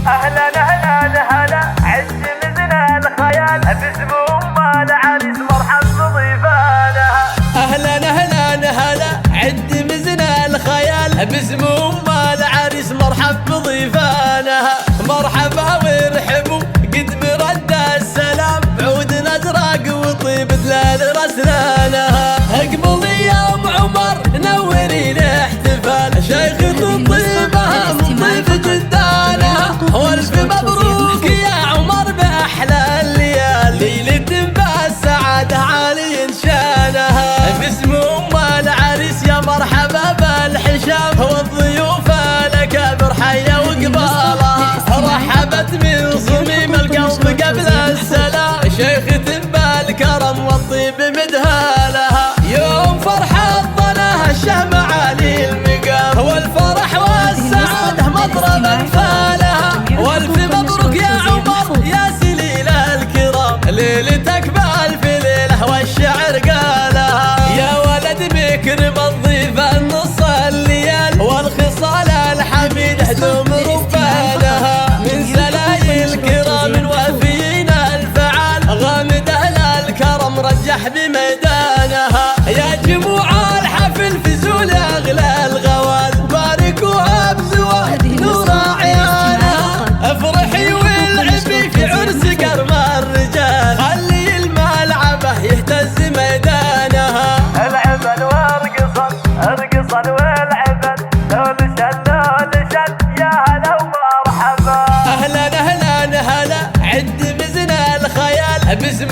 اهلا اهلا هلا عز مزنا الخيال باسم العريس مرحب بضيفانها. اهلا اهلا هلا عد مزنا الخيال باسم العريس مرحب بضيفانها. مرحبا وارحبوا قد برد السلام بعود ازرق وطيب دلال رسلانها. اقبلي يا ام عمر نوري الاحتفال شيخ الطيبه من ضيف جدانها. والف مبروك يا عمر باحلى الليال ليله بالسعاده عالي شانها. باسم العريس يا مرحبا بالحشام والضيوف الاكابر حيه وقبالها. رحبت من صميم القلب قبل السلام شيخة بالكرم والطيب مدهالها. يوم فرحة ظناها الشمع علي المقام والفرح والسعادة مطرب انفالها. والف مبروك يا عمر يا سليل الكرام ليلتك بالف ليلة والشعر قالها. يا ولد بكر بالضيف النص الليال والخصال الحميد دوم ربانها. من سلايل كرام وافيين الفعال غامد اهل الكرم رجح بميدانها. يا جموع الحفل فزول اغلى الغوال باركوها بزواج نور عيانها. افرحي والعبي في عرس كرم الرجال خلي الملعبه يهتز ميدانها. العبن وارقصن ارقصن والعبن لول شل يا هلا ومرحبا. اهلا اهلا هلا عد مزنا الخيال باسم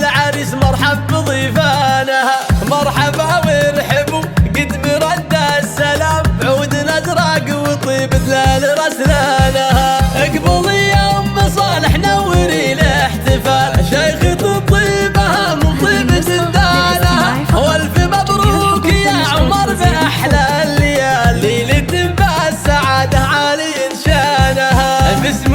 العريس مرحب بضيفانها. مرحبا وارحبوا قد برد السلام بعود ازرق وطيب دلال رسلانها. اقبلي يا ام صالح نوري الاحتفال شيخة الطيبه من طيب جدانها. والف مبروك يا عمر باحلى الليال ليله بالسعاده عالي شانها. باسم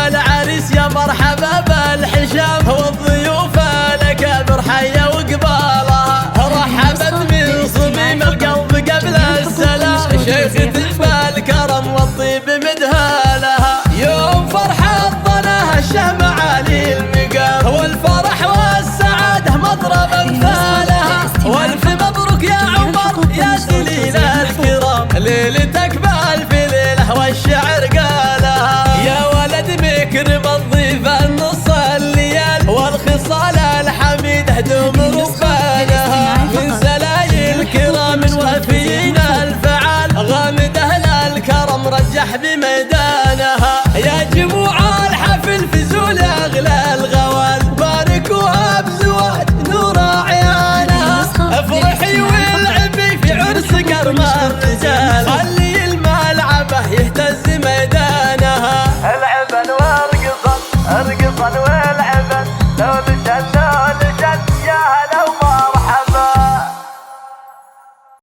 العريس يا مرحبا بالحشام والضيوف الاكابر حيه وقبالها. رحبت من صميم القلب قبل السلام شيخة بالكرم والطيب مدهالها. يوم فرحة ظناها الشمع علي المقام والفرح والسعاده مطرب امثالها. والف مبروك يا عمر يا سليل الكرام ليلتك بالف ليله والشعر قالها. يا ولد بكر بالضيف النص الليال والخصال الحميد دوم ربانها. من سلايل كرام وافيين الفعال غامد اهل الكرم رجح بميدانها. يا جموع الحفل فزول اغلى الغوال باركوها بزواج نور عيانها. افرحي والعبي في عرس كرم الرجال خلي الملعبه يهتز ميدانها. العبن وارقصن ارقصن